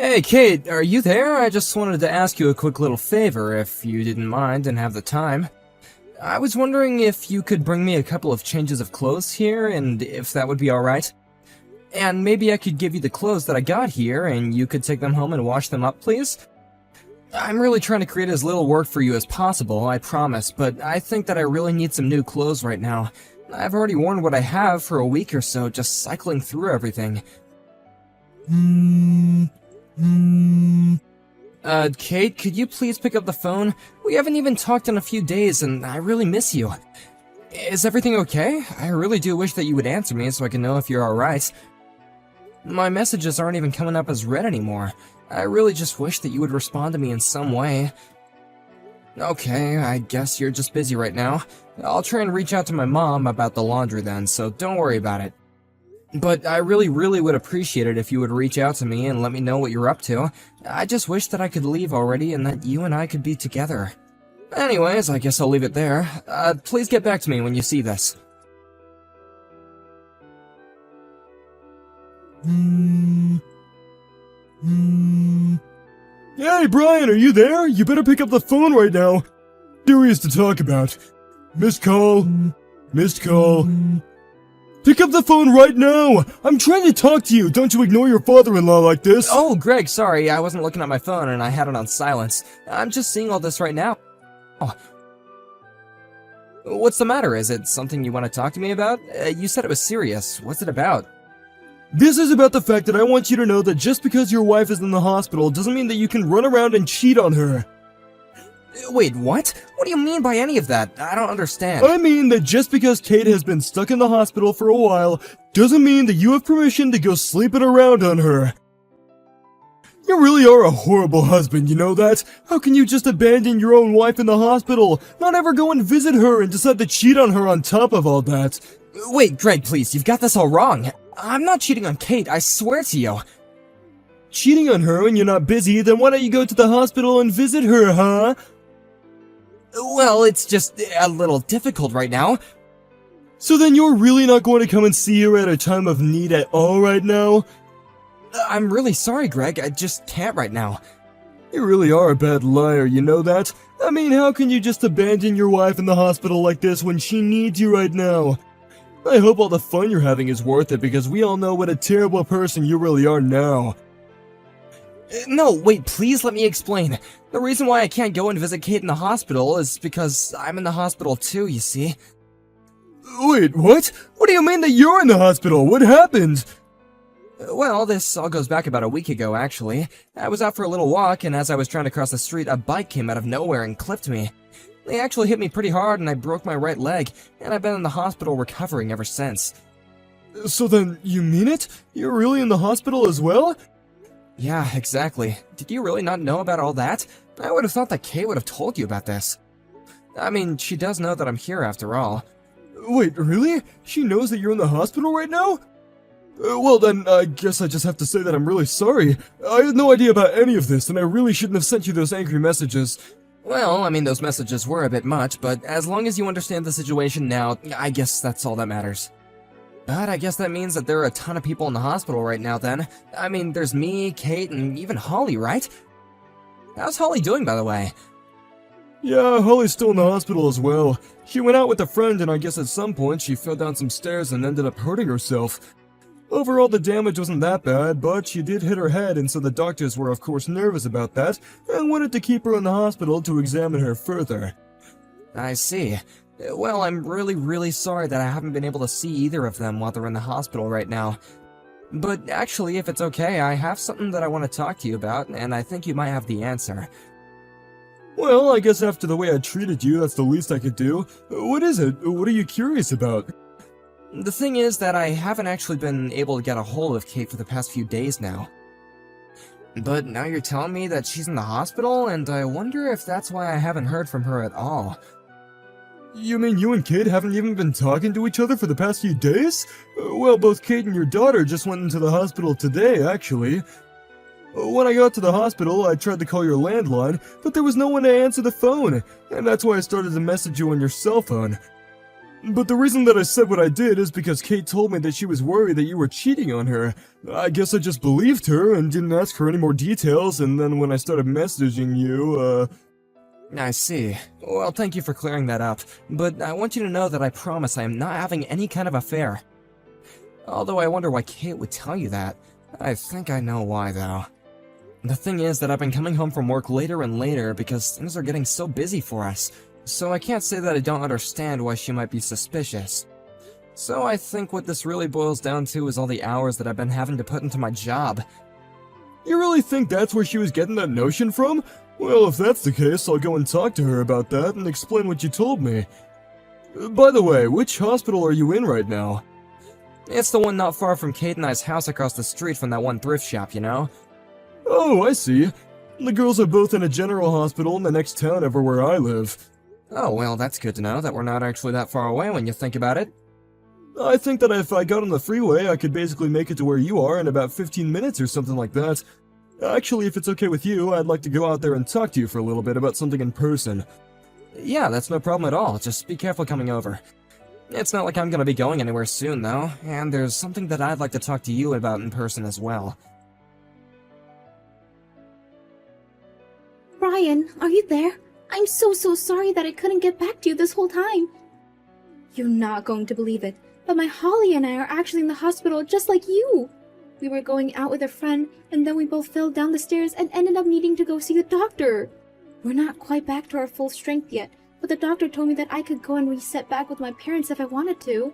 Hey, Kate, are you there? I just wanted to ask you a quick little favor, if you didn't mind and have the time. I was wondering if you could bring me a couple of changes of clothes here, and if that would be alright. And maybe I could give you the clothes that I got here, and you could take them home and wash them up, please? I'm really trying to create as little work for you as possible, I promise, but I think that I really need some new clothes right now. I've already worn what I have for a week or so, just cycling through everything. Kate, could you please pick up the phone? We haven't even talked in a few days, and I really miss you. Is everything okay? I really do wish that you would answer me so I can know if you're alright. My messages aren't even coming up as read anymore. I really just wish that you would respond to me in some way. Okay, I guess you're just busy right now. I'll try and reach out to my mom about the laundry then, so don't worry about it. But I really would appreciate it if you would reach out to me and let me know what you're up to. I just wish that I could leave already and that you and I could be together. Anyways, I guess I'll leave it there. Please get back to me when you see this. Hey, Brian, are you there? You better pick up the phone right now. Serious to talk about. Missed call. Missed call. Pick up the phone right now! I'm trying to talk to you! Don't you ignore your father-in-law like this! Oh, Greg, sorry, I wasn't looking at my phone and I had it on silence. I'm just seeing all this right now. Oh. What's the matter? Is it something you want to talk to me about? You said it was serious. What's it about? This is about the fact that I want you to know that just because your wife is in the hospital doesn't mean that you can run around and cheat on her. Wait, what? What do you mean by any of that? I don't understand. I mean that just because Kate has been stuck in the hospital for a while doesn't mean that you have permission to go sleeping around on her. You really are a horrible husband, you know that? How can you just abandon your own wife in the hospital, not ever go and visit her and decide to cheat on her on top of all that? Wait, Greg, please, you've got this all wrong. I'm not cheating on Kate, I swear to you. Cheating on her when you're not busy, then why don't you go to the hospital and visit her, huh? Well, it's just a little difficult right now. So then you're really not going to come and see her at a time of need at all right now? I'm really sorry, Greg, I just can't right now. You really are a bad liar, you know that? I mean, how can you just abandon your wife in the hospital like this when she needs you right now? I hope all the fun you're having is worth it because we all know what a terrible person you really are now. No, wait, please let me explain. The reason why I can't go and visit Kate in the hospital is because I'm in the hospital too, you see. Wait, what? What do you mean that you're in the hospital? What happened? Well, this all goes back about a week ago, actually. I was out for a little walk, and as I was trying to cross the street, a bike came out of nowhere and clipped me. They actually hit me pretty hard, and I broke my right leg, and I've been in the hospital recovering ever since. So then, you mean it? You're really in the hospital as well? Yeah, exactly. Did you really not know about all that? I would have thought that Kay would have told you about this. I mean, she does know that I'm here after all. Wait, really? She knows that you're in the hospital right now? Well then, I guess I just have to say that I'm really sorry. I had no idea about any of this, and I really shouldn't have sent you those angry messages. Well, I mean, those messages were a bit much, but as long as you understand the situation now, I guess that's all that matters. But I guess that means that there are a ton of people in the hospital right now then. I mean, there's me, Kate, and even Holly, right? How's Holly doing, by the way? Yeah, Holly's still in the hospital as well. She went out with a friend and I guess at some point she fell down some stairs and ended up hurting herself. Overall, the damage wasn't that bad, but she did hit her head and so the doctors were of course nervous about that and wanted to keep her in the hospital to examine her further. I see. Well, I'm really sorry that I haven't been able to see either of them while they're in the hospital right now. But actually, if it's okay, I have something that I want to talk to you about, and I think you might have the answer. Well, I guess after the way I treated you, that's the least I could do. What is it? What are you curious about? The thing is that I haven't actually been able to get a hold of Kate for the past few days now. But now you're telling me that she's in the hospital, and I wonder if that's why I haven't heard from her at all. You mean you and Kate haven't even been talking to each other for the past few days? Well, both Kate and your daughter just went into the hospital today, actually. When I got to the hospital, I tried to call your landline, but there was no one to answer the phone, and that's why I started to message you on your cell phone. But the reason that I said what I did is because Kate told me that she was worried that you were cheating on her. I guess I just believed her and didn't ask for any more details, and then when I started messaging you, I see. Well, thank you for clearing that up, but I want you to know that I promise I am not having any kind of affair. Although I wonder why Kate would tell you that. I think I know why, though. The thing is that I've been coming home from work later and later because things are getting so busy for us, so I can't say that I don't understand why she might be suspicious. So I think what this really boils down to is all the hours that I've been having to put into my job. You really think that's where she was getting that notion from? Well, if that's the case, I'll go and talk to her about that and explain what you told me. By the way, which hospital are you in right now? It's the one not far from Kate and I's house across the street from that one thrift shop, you know? Oh, I see. The girls are both in a general hospital in the next town over where I live. Oh, well, that's good to know that we're not actually that far away when you think about it. I think that if I got on the freeway, I could basically make it to where you are in about 15 minutes or something like that. Actually, if it's okay with you, I'd like to go out there and talk to you for a little bit about something in person. Yeah, that's no problem at all. Just be careful coming over. It's not like I'm gonna be going anywhere soon, though, and there's something that I'd like to talk to you about in person as well. Ryan, are you there? I'm so sorry that I couldn't get back to you this whole time. You're not going to believe it, but my Holly and I are actually in the hospital just like you. We were going out with a friend, and then we both fell down the stairs and ended up needing to go see the doctor. We're not quite back to our full strength yet, but the doctor told me that I could go and reset back with my parents if I wanted to.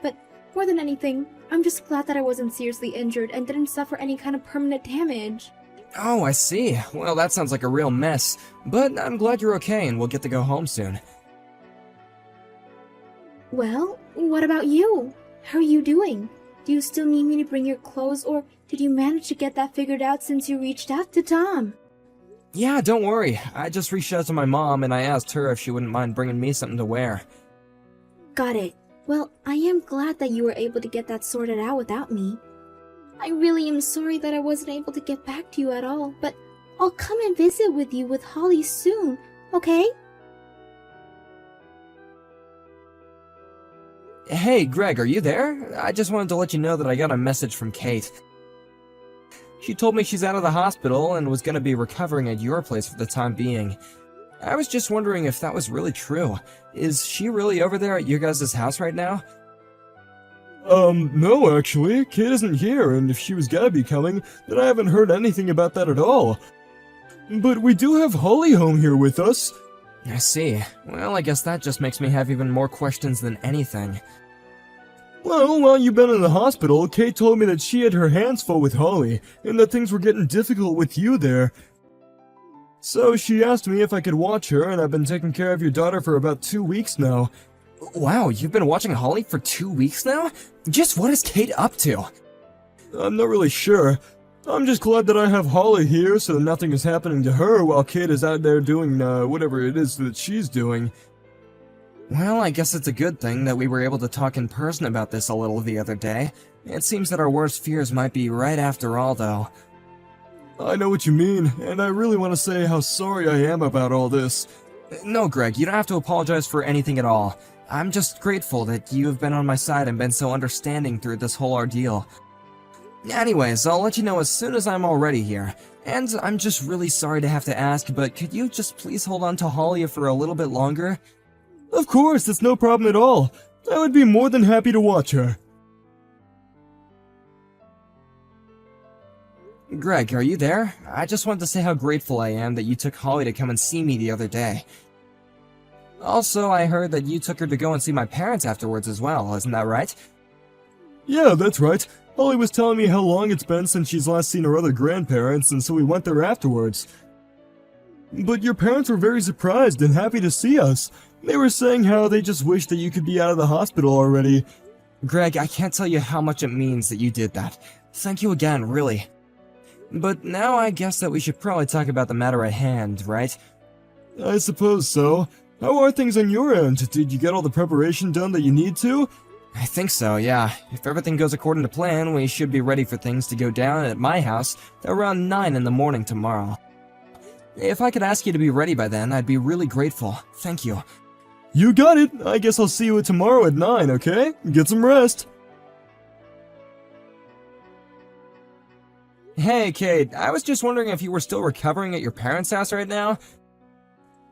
But more than anything, I'm just glad that I wasn't seriously injured and didn't suffer any kind of permanent damage. Oh, I see. Well, that sounds like a real mess, but I'm glad you're okay and we'll get to go home soon. Well, what about you? How are you doing? Do you still need me to bring your clothes, or did you manage to get that figured out since you reached out to Tom? Yeah, don't worry. I just reached out to my mom and I asked her if she wouldn't mind bringing me something to wear. Got it. Well, I am glad that you were able to get that sorted out without me. I really am sorry that I wasn't able to get back to you at all, but I'll come and visit with you with Holly soon, okay? Hey, Greg, are you there? I just wanted to let you know that I got a message from Kate. She told me she's out of the hospital and was gonna be recovering at your place for the time being. I was just wondering if that was really true. Is she really over there at your guys' house right now? No, actually. Kate isn't here, and if she was gonna be coming, then I haven't heard anything about that at all. But we do have Holly home here with us. I see. Well, I guess that just makes me have even more questions than anything. Well, while you've been in the hospital, Kate told me that she had her hands full with Holly, and that things were getting difficult with you there. So she asked me if I could watch her, and I've been taking care of your daughter for about 2 weeks now. Wow, you've been watching Holly for 2 weeks now? Just what is Kate up to? I'm not really sure. I'm just glad that I have Holly here so nothing is happening to her while Kate is out there doing, whatever it is that she's doing. Well, I guess it's a good thing that we were able to talk in person about this a little the other day. It seems that our worst fears might be right after all, though. I know what you mean, and I really want to say how sorry I am about all this. No, Greg, you don't have to apologize for anything at all. I'm just grateful that you have been on my side and been so understanding through this whole ordeal. Anyways, I'll let you know as soon as I'm all ready here. And I'm just really sorry to have to ask, but could you just please hold on to Holly for a little bit longer? Of course, it's no problem at all. I would be more than happy to watch her. Greg, are you there? I just wanted to say how grateful I am that you took Holly to come and see me the other day. Also, I heard that you took her to go and see my parents afterwards as well, isn't that right? Yeah, that's right. Holly was telling me how long it's been since she's last seen her other grandparents, and so we went there afterwards. But your parents were very surprised and happy to see us. They were saying how they just wish that you could be out of the hospital already. Greg, I can't tell you how much it means that you did that. Thank you again, really. But now I guess that we should probably talk about the matter at hand, right? I suppose so. How are things on your end? Did you get all the preparation done that you need to? I think so, yeah. If everything goes according to plan, we should be ready for things to go down at my house around 9 in the morning tomorrow. If I could ask you to be ready by then, I'd be really grateful. Thank you. You got it. I guess I'll see you tomorrow at 9, okay? Get some rest. Hey, Kate, I was just wondering if you were still recovering at your parents' house right now?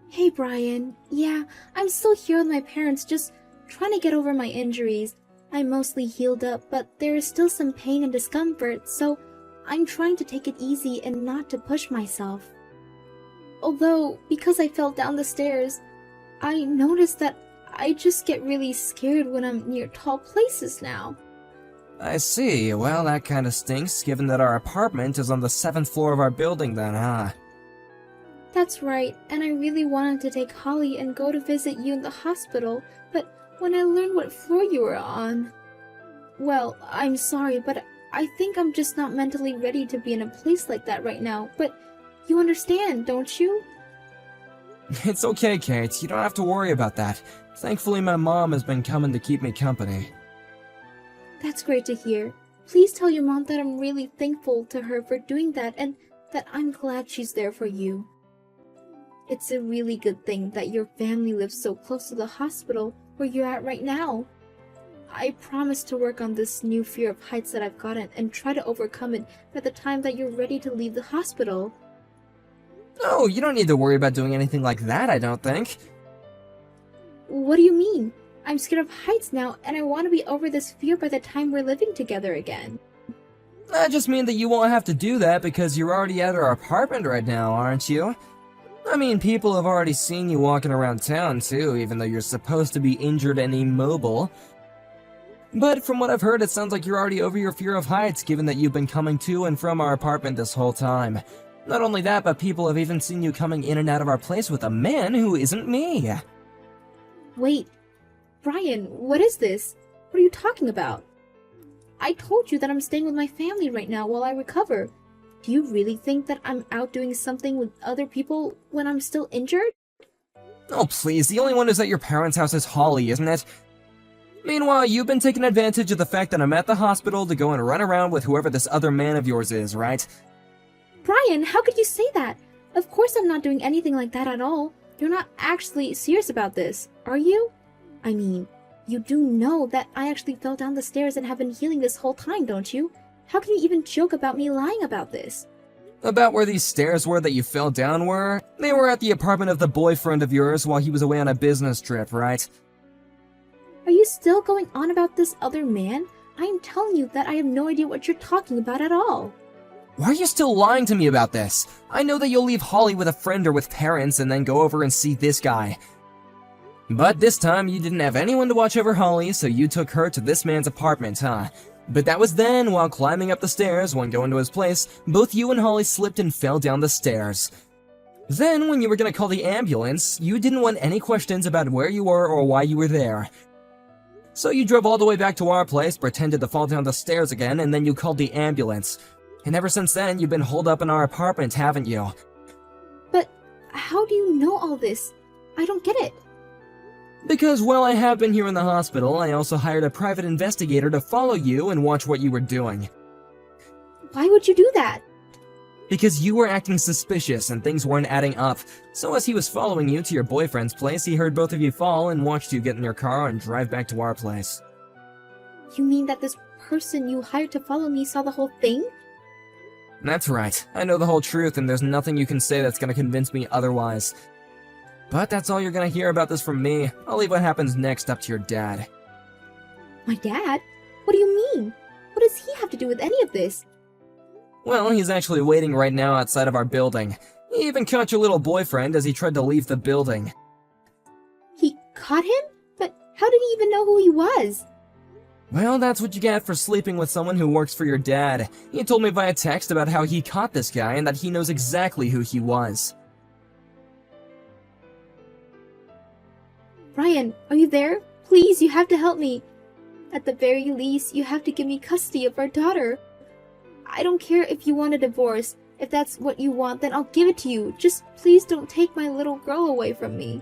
Hey, Brian. Yeah, I'm still here with my parents, just trying to get over my injuries. I'm mostly healed up, but there is still some pain and discomfort, so I'm trying to take it easy and not to push myself. Although, because I fell down the stairs, I noticed that I just get really scared when I'm near tall places now. I see. Well, that kinda stinks, given that our apartment is on the 7th floor of our building then, huh? That's right, and I really wanted to take Holly and go to visit you in the hospital, but when I learned what floor you were on... Well, I'm sorry, but I think I'm just not mentally ready to be in a place like that right now, but you understand, don't you? It's okay, Kate. You don't have to worry about that. Thankfully, my mom has been coming to keep me company. That's great to hear. Please tell your mom that I'm really thankful to her for doing that and that I'm glad she's there for you. It's a really good thing that your family lives so close to the hospital where you're at right now. I promise to work on this new fear of heights that I've gotten and try to overcome it by the time that you're ready to leave the hospital. Oh, you don't need to worry about doing anything like that, I don't think. What do you mean? I'm scared of heights now, and I want to be over this fear by the time we're living together again. I just mean that you won't have to do that because you're already at our apartment right now, aren't you? I mean, people have already seen you walking around town too, even though you're supposed to be injured and immobile. But from what I've heard, it sounds like you're already over your fear of heights, given that you've been coming to and from our apartment this whole time. Not only that, but people have even seen you coming in and out of our place with a man who isn't me. Wait, Brian, what is this? What are you talking about? I told you that I'm staying with my family right now while I recover. Do you really think that I'm out doing something with other people when I'm still injured? Oh please, the only one who's at your parents' house is Holly, isn't it? Meanwhile, you've been taking advantage of the fact that I'm at the hospital to go and run around with whoever this other man of yours is, right? Brian, how could you say that? Of course I'm not doing anything like that at all. You're not actually serious about this, are you? I mean, you do know that I actually fell down the stairs and have been healing this whole time, don't you? How can you even joke about me lying about this? About where these stairs were that you fell down were? They were at the apartment of the boyfriend of yours while he was away on a business trip, right? Are you still going on about this other man? I am telling you that I have no idea what you're talking about at all. Why are you still lying to me about this? I know that you'll leave Holly with a friend or with parents and then go over and see this guy. But this time you didn't have anyone to watch over Holly, so you took her to this man's apartment, huh? But that was then, while climbing up the stairs, when going to his place, both you and Holly slipped and fell down the stairs. Then, when you were gonna call the ambulance, you didn't want any questions about where you were or why you were there. So you drove all the way back to our place, pretended to fall down the stairs again, and then you called the ambulance. And ever since then, you've been holed up in our apartment, haven't you? But how do you know all this? I don't get it. Because while I have been here in the hospital, I also hired a private investigator to follow you and watch what you were doing. Why would you do that? Because you were acting suspicious and things weren't adding up. So as he was following you to your boyfriend's place, he heard both of you fall and watched you get in your car and drive back to our place. You mean that this person you hired to follow me saw the whole thing? That's right. I know the whole truth and there's nothing you can say that's gonna convince me otherwise. But that's all you're gonna hear about this from me. I'll leave what happens next up to your dad. My dad? What do you mean? What does he have to do with any of this? Well, he's actually waiting right now outside of our building. He even caught your little boyfriend as he tried to leave the building. He caught him? But how did he even know who he was? Well, that's what you get for sleeping with someone who works for your dad. He told me via text about how he caught this guy and that he knows exactly who he was. Ryan, are you there? Please, you have to help me. At the very least, you have to give me custody of our daughter. I don't care if you want a divorce. If that's what you want, then I'll give it to you. Just please don't take my little girl away from me.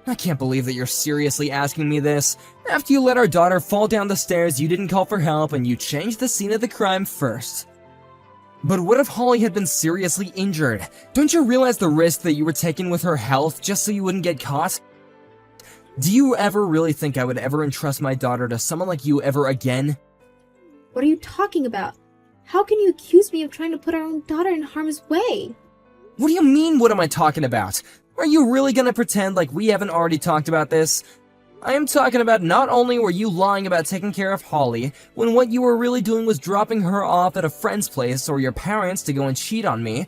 I can't believe that you're seriously asking me this. After you let our daughter fall down the stairs, you didn't call for help and you changed the scene of the crime first. But what if Holly had been seriously injured? Don't you realize the risk that you were taking with her health just so you wouldn't get caught? Do you ever really think I would ever entrust my daughter to someone like you ever again? What are you talking about? How can you accuse me of trying to put our own daughter in harm's way? What do you mean, what am I talking about? Are you really gonna pretend like we haven't already talked about this? I am talking about not only were you lying about taking care of Holly, when what you were really doing was dropping her off at a friend's place or your parents to go and cheat on me,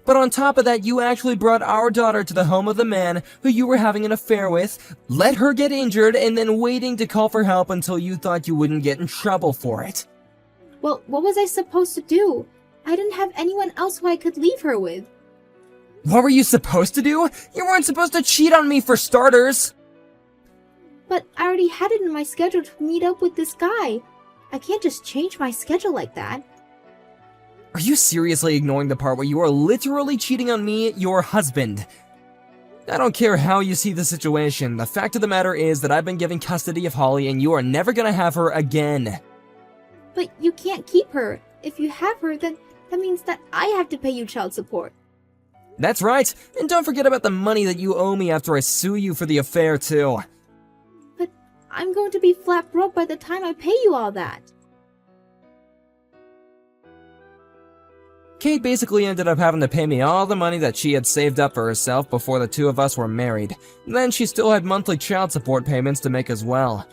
but on top of that, you actually brought our daughter to the home of the man who you were having an affair with, let her get injured, and then waiting to call for help until you thought you wouldn't get in trouble for it. Well, what was I supposed to do? I didn't have anyone else who I could leave her with. What were you supposed to do? You weren't supposed to cheat on me for starters! But I already had it in my schedule to meet up with this guy. I can't just change my schedule like that. Are you seriously ignoring the part where you are literally cheating on me, your husband? I don't care how you see the situation, the fact of the matter is that I've been given custody of Holly and you are never gonna have her again. But you can't keep her. If you have her, then that means that I have to pay you child support. That's right, and don't forget about the money that you owe me after I sue you for the affair too. But I'm going to be flat broke by the time I pay you all that. Kate basically ended up having to pay me all the money that she had saved up for herself before the two of us were married. Then she still had monthly child support payments to make as well.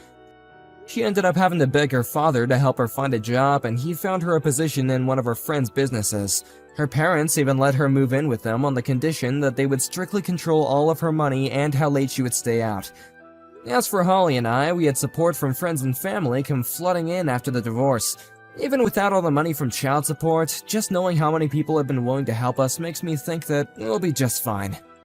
She ended up having to beg her father to help her find a job, and he found her a position in one of her friend's businesses. Her parents even let her move in with them on the condition that they would strictly control all of her money and how late she would stay out. As for Holly and I, we had support from friends and family come flooding in after the divorce. Even without all the money from child support, just knowing how many people have been willing to help us makes me think that it'll be just fine.